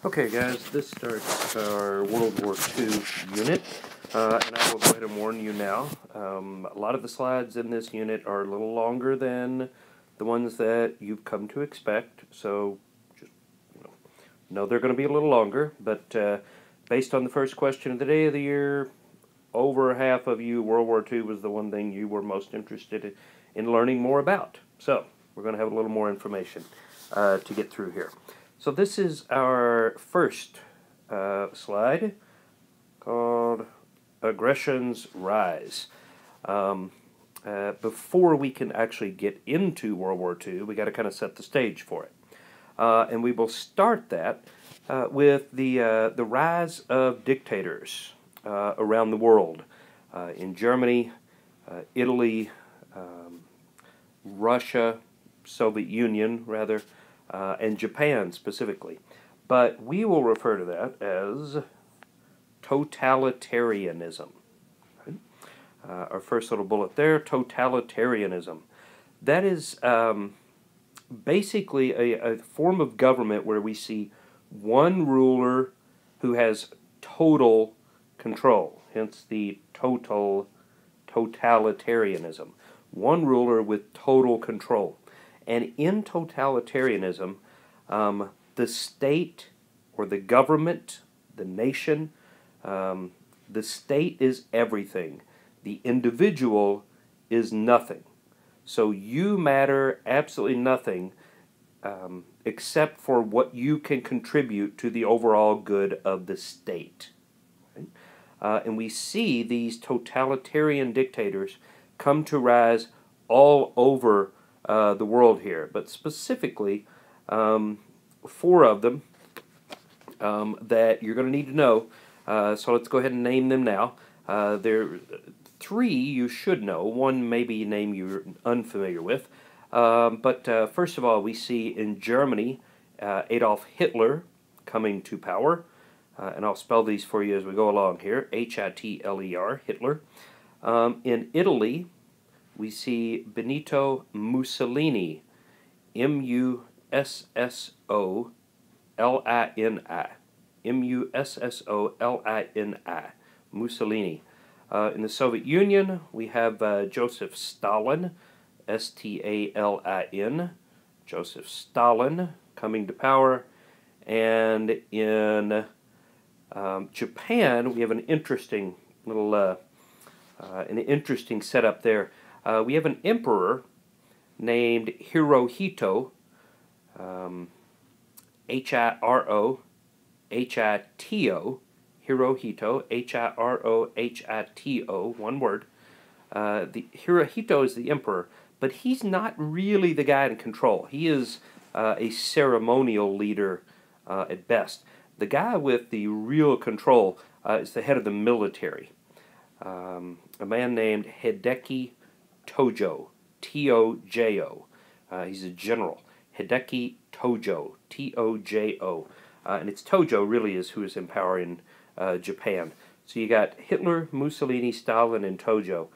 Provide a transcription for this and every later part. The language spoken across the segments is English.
Okay guys, this starts our World War II unit, and I will go ahead and warn you now. A lot of the slides in this unit are a little longer than the ones that you've come to expect, so just know they're going to be a little longer, but based on the first question of the day of the year, over half of you, World War II was the one thing you were most interested in learning more about. So, we're going to have a little more information to get through here. So this is our first slide called Aggression's Rise. Before we can actually get into World War II, we got to kind of set the stage for it. And we will start that with the rise of dictators around the world. In Germany, Italy, Russia, Soviet Union rather, and Japan specifically. But we will refer to that as totalitarianism. Right? Our first little bullet there, totalitarianism. That is basically a form of government where we see one ruler who has total control, hence the totalitarianism. One ruler with total control. And in totalitarianism, the state or the government, the nation, the state is everything. The individual is nothing. So you matter absolutely nothing except for what you can contribute to the overall good of the state. Right? And we see these totalitarian dictators come to rise all over the world here, but specifically 4 of them that you're going to need to know. So let's go ahead and name them now. There are 3 you should know. One maybe a name you're unfamiliar with. But first of all, we see in Germany Adolf Hitler coming to power. And I'll spell these for you as we go along here. H-I-T-L-E-R, Hitler. In Italy, we see Benito Mussolini, M-U-S-S-O-L-I-N-I, M-U-S-S-O-L-I-N-I, Mussolini. In the Soviet Union, we have Joseph Stalin, S-T-A-L-I-N, Joseph Stalin coming to power. And in Japan, we have an interesting little setup there. We have an emperor named Hirohito, H-I-R-O-H-I-T-O, Hirohito, H-I-R-O-H-I-T-O, one word. The Hirohito is the emperor, but he's not really the guy in control. He is a ceremonial leader at best. The guy with the real control is the head of the military. A man named Hideki Tojo, T-O-J-O. He's a general. Hideki Tojo, T-O-J-O. And it's Tojo really is who is in power in Japan. So you got Hitler, Mussolini, Stalin, and Tojo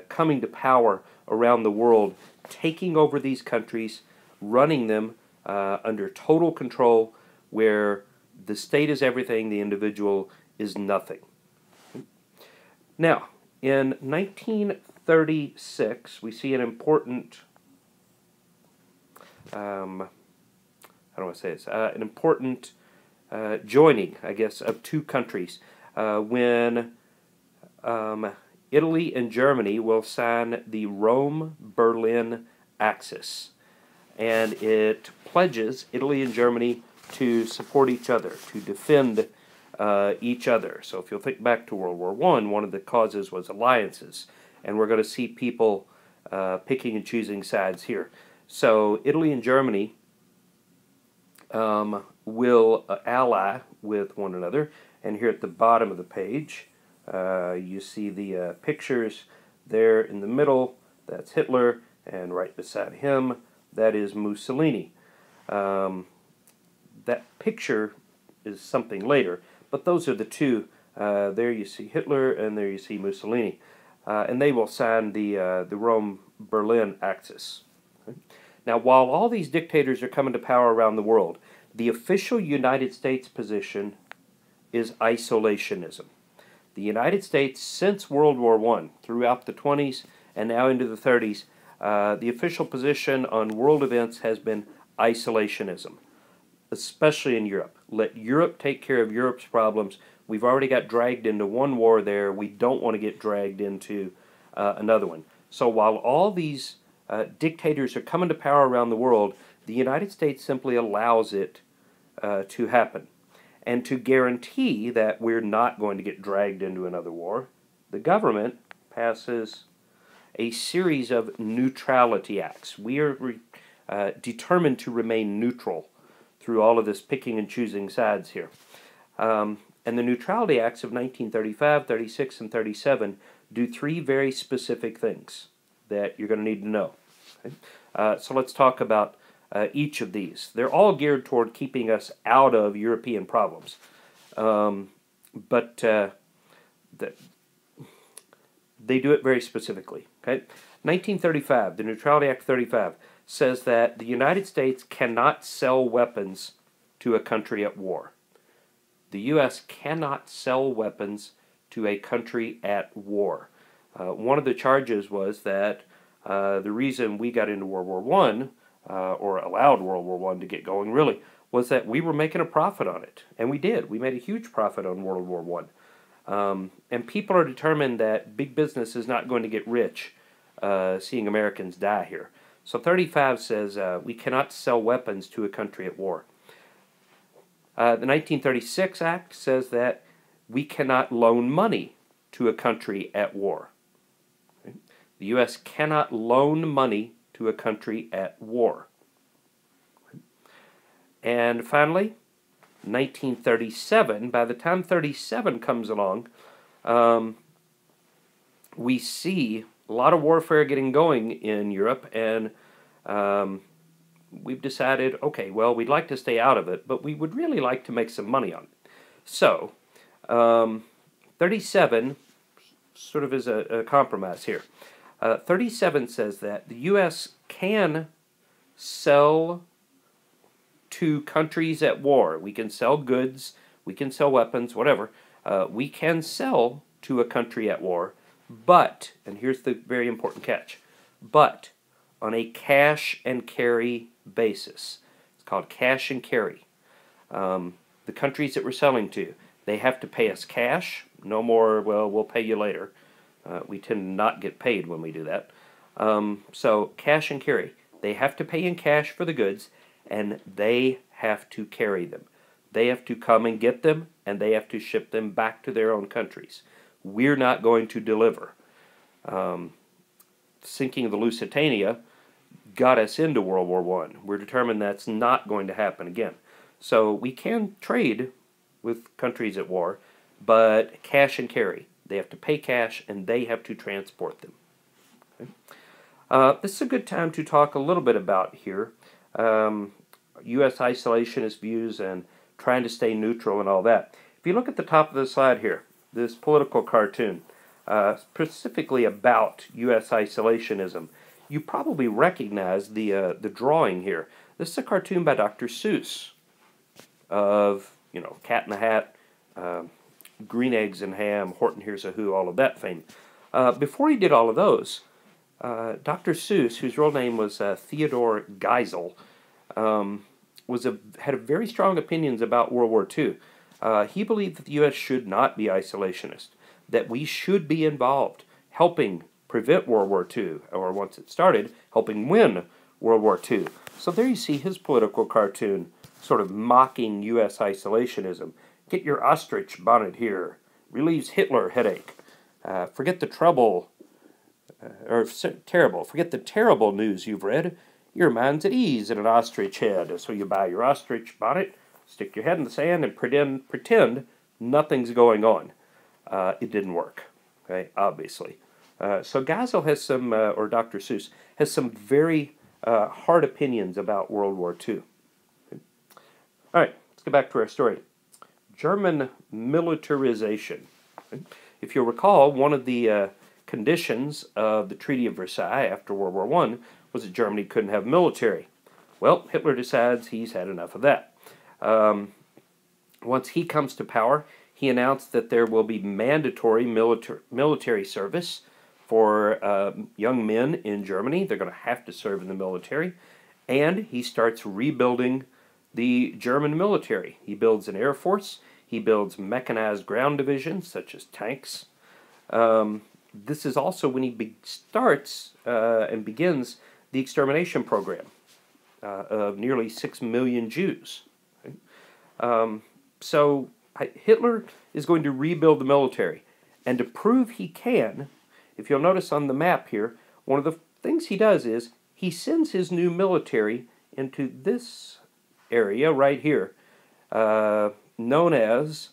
coming to power around the world, taking over these countries, running them under total control, where the state is everything, the individual is nothing. Now, in 1936, we see an important, how do I say this? An important joining, I guess, of 2 countries when Italy and Germany will sign the Rome-Berlin Axis, and it pledges Italy and Germany to support each other, to defend each other. So if you'll think back to World War I, one of the causes was alliances, and we're going to see people picking and choosing sides here. So Italy and Germany will ally with one another, and here at the bottom of the page you see the pictures there in the middle. That's Hitler, and right beside him that is Mussolini. That picture is something later, but those are the 2. There you see Hitler, and there you see Mussolini. And they will sign the Rome-Berlin Axis. Okay? Now, while all these dictators are coming to power around the world, The official United States position is isolationism. The United States, since World War I, throughout the 20s and now into the 30s, the official position on world events has been isolationism, especially in Europe. Let Europe take care of Europe's problems. We've already got dragged into one war there. We don't want to get dragged into another one. So while all these dictators are coming to power around the world, the United States simply allows it to happen. And to guarantee that we're not going to get dragged into another war, the government passes a series of neutrality acts. We are determined to remain neutral through all of this picking and choosing sides here. And the Neutrality Acts of 1935, 36, and 37 do three very specific things that you're going to need to know. Okay? So let's talk about each of these. They're all geared toward keeping us out of European problems. But they do it very specifically. Okay? 1935, the Neutrality Act 35, says that the United States cannot sell weapons to a country at war. The U.S. cannot sell weapons to a country at war. One of the charges was that the reason we got into World War I, or allowed World War I to get going really, was that we were making a profit on it. And we did. We made a huge profit on World War I. And people are determined that big business is not going to get rich seeing Americans die here. So 35 says we cannot sell weapons to a country at war. The 1936 Act says that we cannot loan money to a country at war. Okay? The U.S. cannot loan money to a country at war. Okay? And finally, 1937, by the time 37 comes along, we see a lot of warfare getting going in Europe, and we've decided, okay, well, we'd like to stay out of it, but we would really like to make some money on it. So, 37 sort of is a compromise here. 37 says that the U.S. can sell to countries at war. We can sell goods, we can sell weapons, whatever. We can sell to a country at war, but, and here's the very important catch, but on a cash and carry basis. It's called cash and carry. The countries that we're selling to, they have to pay us cash. No more, well, we'll pay you later. We tend to not get paid when we do that. So cash and carry. They have to pay in cash for the goods, and they have to carry them. They have to come and get them, and they have to ship them back to their own countries. We're not going to deliver. Sinking of the Lusitania got us into World War I. We're determined that's not going to happen again. So we can trade with countries at war, but cash and carry. They have to pay cash, and they have to transport them. Okay? This is a good time to talk a little bit about here U.S. isolationist views and trying to stay neutral and all that. If you look at the top of the slide here, this political cartoon, specifically about U.S. isolationism, you probably recognize the drawing here. This is a cartoon by Dr. Seuss of, you know, Cat in the Hat, Green Eggs and Ham, Horton Hears a Who, all of that fame. Before he did all of those, Dr. Seuss, whose real name was Theodore Geisel, had very strong opinions about World War II. He believed that the U.S. should not be isolationist, that we should be involved, helping prevent World War II, or once it started, helping win World War II. So there you see his political cartoon sort of mocking U.S. isolationism. Get your ostrich bonnet here. Relieves Hitler headache. Forget the trouble, forget the terrible news you've read. Your mind's at ease in an ostrich head. So you buy your ostrich bonnet, stick your head in the sand, and pretend nothing's going on. It didn't work, okay, obviously. So Geisel has some, or Dr. Seuss, has some very hard opinions about World War II. Okay. All right, let's get back to our story. German militarization. Okay. If you'll recall, one of the conditions of the Treaty of Versailles after World War I was that Germany couldn't have military. Well, Hitler decides he's had enough of that. Once he comes to power, he announced that there will be mandatory military service for young men in Germany. They're going to have to serve in the military. And he starts rebuilding the German military. He builds an air force. He builds mechanized ground divisions, such as tanks. This is also when he starts and begins the extermination program of nearly 6 million Jews. So Hitler is going to rebuild the military. And to prove he can, if you'll notice on the map here, one of the things he does is he sends his new military into this area right here, known as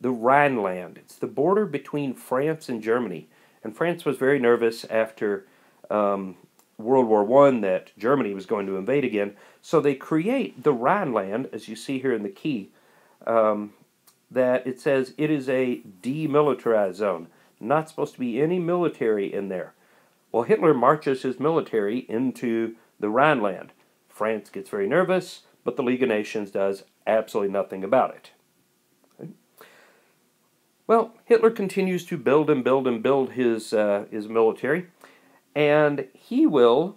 the Rhineland. It's the border between France and Germany. And France was very nervous after World War I that Germany was going to invade again. So they create the Rhineland, as you see here in the key, that it says it is a demilitarized zone. Not supposed to be any military in there. Well, Hitler marches his military into the Rhineland. France gets very nervous, but the League of Nations does absolutely nothing about it. Okay. Well, Hitler continues to build and build and build his military, and he will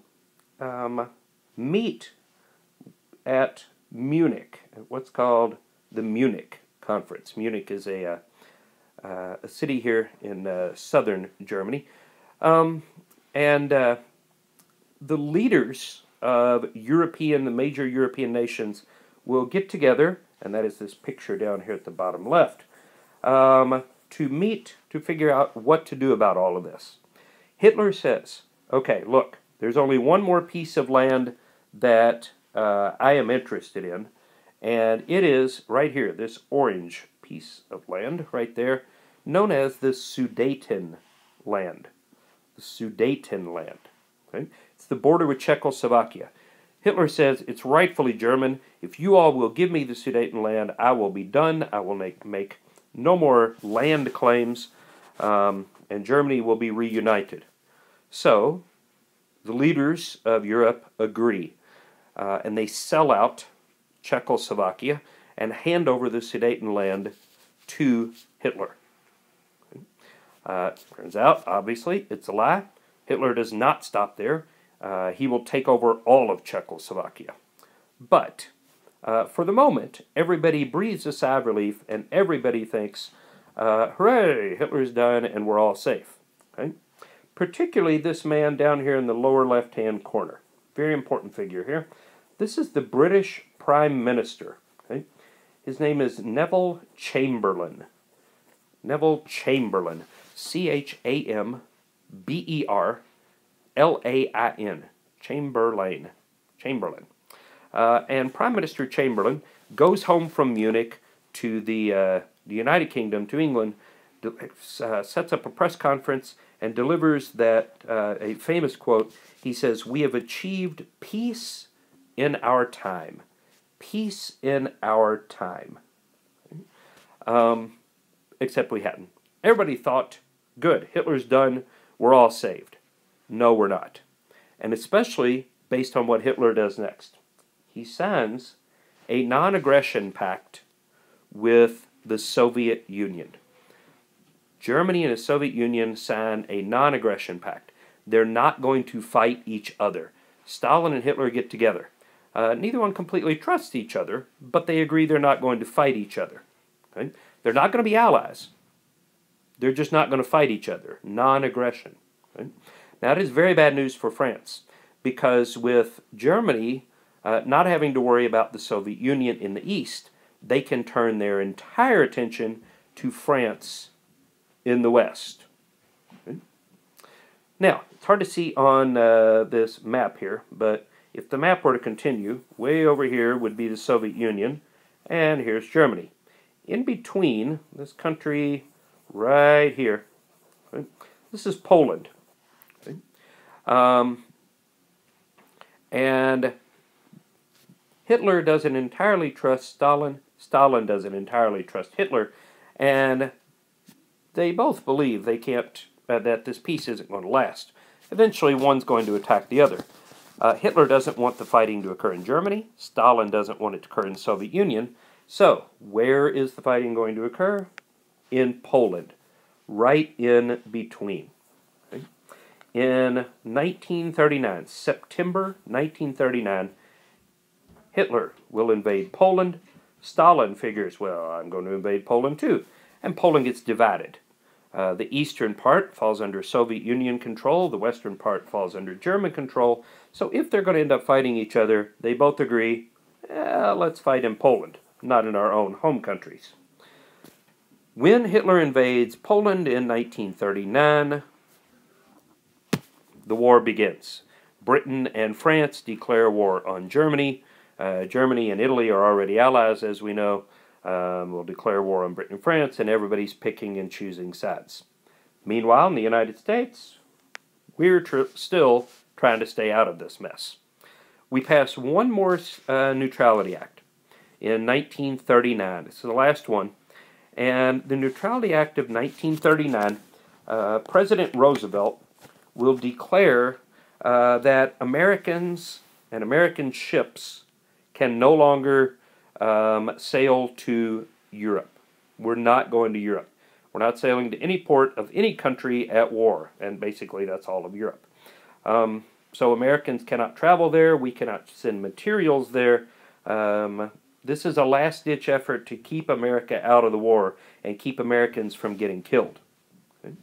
meet at Munich, at what's called the Munich Conference. Munich is a city here in southern Germany. And the leaders of the major European nations will get together, and that is this picture down here at the bottom left, to meet to figure out what to do about all of this. Hitler says, okay, look, there's only one more piece of land that I am interested in, and it is right here, this orange piece of land right there, known as the Sudeten land. The Sudeten land. Okay? It's the border with Czechoslovakia. Hitler says it's rightfully German. If you all will give me the Sudeten land, I will be done. I will make no more land claims, and Germany will be reunited. So, the leaders of Europe agree, and they sell out Czechoslovakia and hand over the Sudeten land to Hitler. Turns out, obviously, it's a lie. Hitler does not stop there. He will take over all of Czechoslovakia. But, for the moment, everybody breathes a sigh of relief, and everybody thinks, hooray, Hitler's done, and we're all safe. Okay? Particularly this man down here in the lower left-hand corner. Very important figure here. This is the British Prime Minister. Okay? His name is Neville Chamberlain. Neville Chamberlain. Chamberlain. Chamberlain. Chamberlain. And Prime Minister Chamberlain goes home from Munich to the United Kingdom, to England, sets up a press conference and delivers a famous quote. He says, "We have achieved peace in our time. Peace in our time." Except we hadn't. Everybody thought, good, Hitler's done, we're all saved. No, we're not. And especially based on what Hitler does next. He signs a non-aggression pact with the Soviet Union. Germany and the Soviet Union sign a non-aggression pact. They're not going to fight each other. Stalin and Hitler get together. Neither one completely trusts each other, but they agree they're not going to fight each other. Okay? They're not going to be allies. They're just not going to fight each other. Non-aggression. Okay? Now, it is very bad news for France, because with Germany not having to worry about the Soviet Union in the East, they can turn their entire attention to France in the West. Okay? Now, it's hard to see on this map here, but if the map were to continue, way over here would be the Soviet Union, and here's Germany. In between, this country right here, okay, this is Poland. Okay? And Hitler doesn't entirely trust Stalin. Stalin doesn't entirely trust Hitler. And they both believe they can't, that this peace isn't going to last. Eventually, one's going to attack the other. Hitler doesn't want the fighting to occur in Germany. Stalin doesn't want it to occur in the Soviet Union. So, where is the fighting going to occur? In Poland, right in between. Okay. In 1939, September 1939, Hitler will invade Poland. Stalin figures, well, I'm going to invade Poland too. And Poland gets divided. The eastern part falls under Soviet Union control. The western part falls under German control. So if they're going to end up fighting each other, they both agree, let's fight in Poland, not in our own home countries. When Hitler invades Poland in 1939, the war begins. Britain and France declare war on Germany. Germany and Italy are already allies, as we know. Will declare war on Britain and France, and everybody's picking and choosing sides. Meanwhile, in the United States, we're still trying to stay out of this mess. We passed one more Neutrality Act in 1939. This is the last one. And the Neutrality Act of 1939, President Roosevelt will declare that Americans and American ships can no longer sail to Europe. We're not going to Europe. We're not sailing to any port of any country at war, and basically that's all of Europe. So Americans cannot travel there. We cannot send materials there. This is a last-ditch effort to keep America out of the war and keep Americans from getting killed. Okay.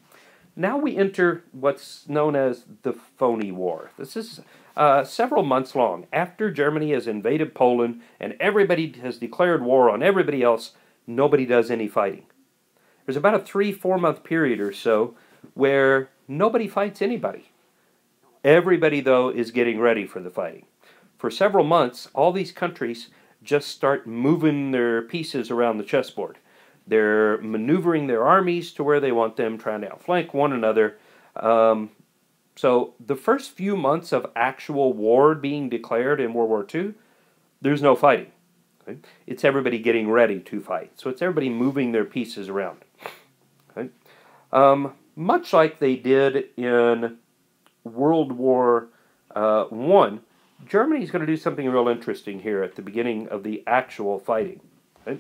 Now we enter what's known as the phony war. This is several months long. After Germany has invaded Poland and everybody has declared war on everybody else, nobody does any fighting. There's about a 3-4 month period or so where nobody fights anybody. Everybody, though, is getting ready for the fighting. For several months, all these countries just start moving their pieces around the chessboard. They're maneuvering their armies to where they want them, trying to outflank one another. So the first few months of actual war being declared in World War II, there's no fighting. Okay? It's everybody getting ready to fight. So it's everybody moving their pieces around. Okay? Much like they did in World War I, Germany's going to do something real interesting here at the beginning of the actual fighting. Okay?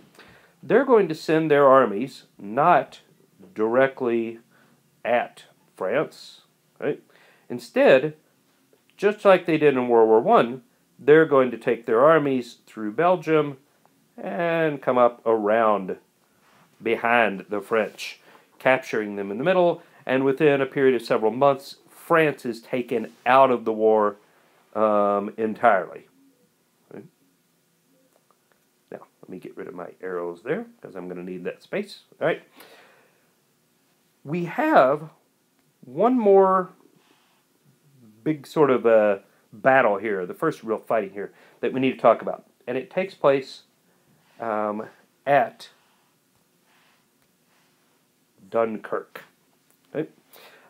They're going to send their armies not directly at France. Right? Instead, just like they did in World War I, they're going to take their armies through Belgium and come up around behind the French, capturing them in the middle, and within a period of several months, France is taken out of the war entirely. Okay. Now, let me get rid of my arrows there, because I'm going to need that space. All right. We have one more big sort of battle here, the first real fighting here, that we need to talk about. And it takes place at Dunkirk. Okay?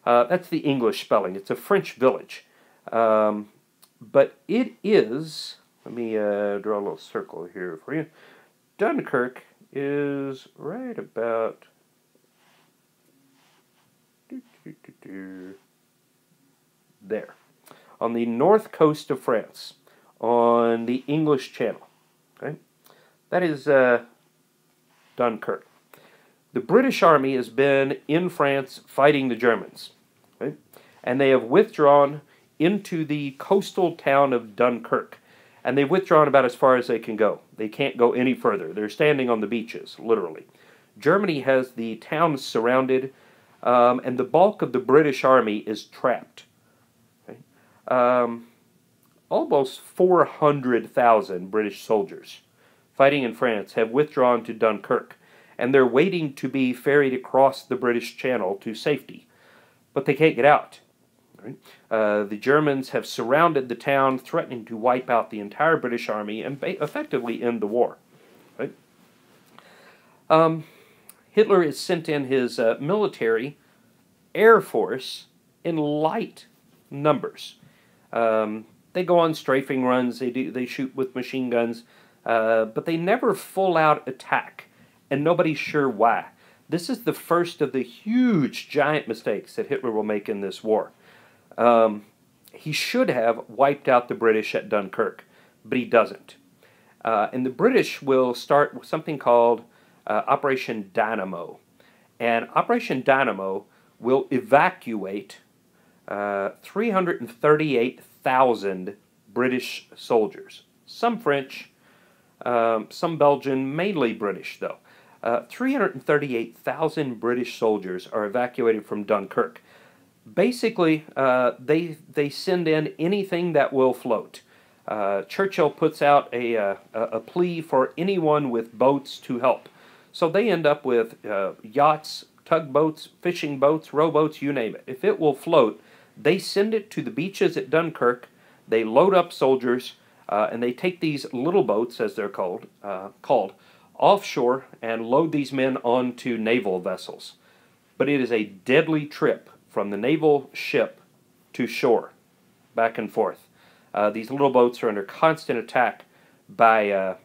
That's the English spelling. It's a French village. But it is, let me draw a little circle here for you. Dunkirk is right about there, on the north coast of France, on the English Channel. Okay? That is Dunkirk. The British Army has been in France fighting the Germans. Okay? And they have withdrawn into the coastal town of Dunkirk. And they've withdrawn about as far as they can go. They can't go any further. They're standing on the beaches, literally. Germany has the town surrounded, and the bulk of the British Army is trapped. Okay? Almost 400,000 British soldiers fighting in France have withdrawn to Dunkirk, and they're waiting to be ferried across the British Channel to safety. But they can't get out. Right? The Germans have surrounded the town, threatening to wipe out the entire British Army and effectively end the war. Right? Hitler has sent in his military air force in light numbers. They go on strafing runs, they shoot with machine guns, but they never full-out attack, and nobody's sure why. This is the first of the huge, giant mistakes that Hitler will make in this war. he should have wiped out the British at Dunkirk, but he doesn't. And the British will start with something called Operation Dynamo. And Operation Dynamo will evacuate 338,000 British soldiers. Some French, some Belgian, mainly British though. 338,000 British soldiers are evacuated from Dunkirk. Basically, they send in anything that will float. Churchill puts out a plea for anyone with boats to help. So they end up with yachts, tugboats, fishing boats, rowboats, you name it. If it will float, they send it to the beaches at Dunkirk. They load up soldiers, and they take these little boats, as they're called, offshore and load these men onto naval vessels. But it is a deadly trip from the naval ship to shore, back and forth. These little boats are under constant attack by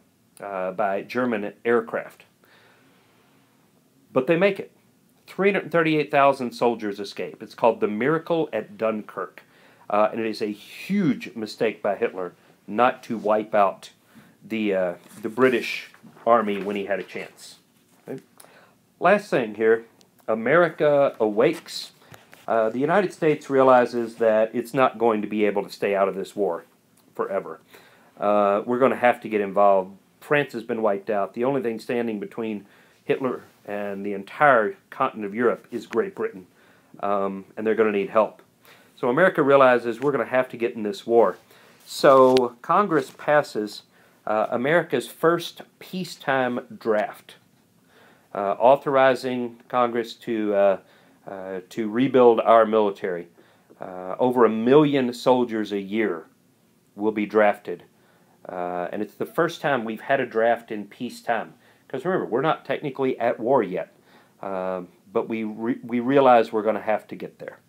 German aircraft. But they make it. 338,000 soldiers escape. It's called the Miracle at Dunkirk. And it is a huge mistake by Hitler not to wipe out the British army when he had a chance. Okay. Last thing here, America awakes. The United States realizes that it's not going to be able to stay out of this war forever. We're going to have to get involved. France has been wiped out. The only thing standing between Hitler and the entire continent of Europe is Great Britain, and they're going to need help. So America realizes we're going to have to get in this war. So Congress passes America's first peacetime draft, authorizing Congress to rebuild our military. Over 1 million soldiers a year will be drafted. And it's the first time we've had a draft in peacetime. Because remember, we're not technically at war yet. But we realize we're going to have to get there.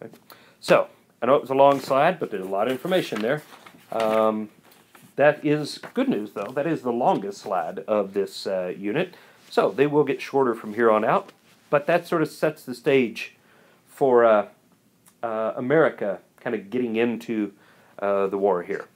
Okay? So, I know it was a long slide, but there's a lot of information there. That is good news, though. That is the longest slide of this unit. So, they will get shorter from here on out. But that sort of sets the stage for America kind of getting into the war here.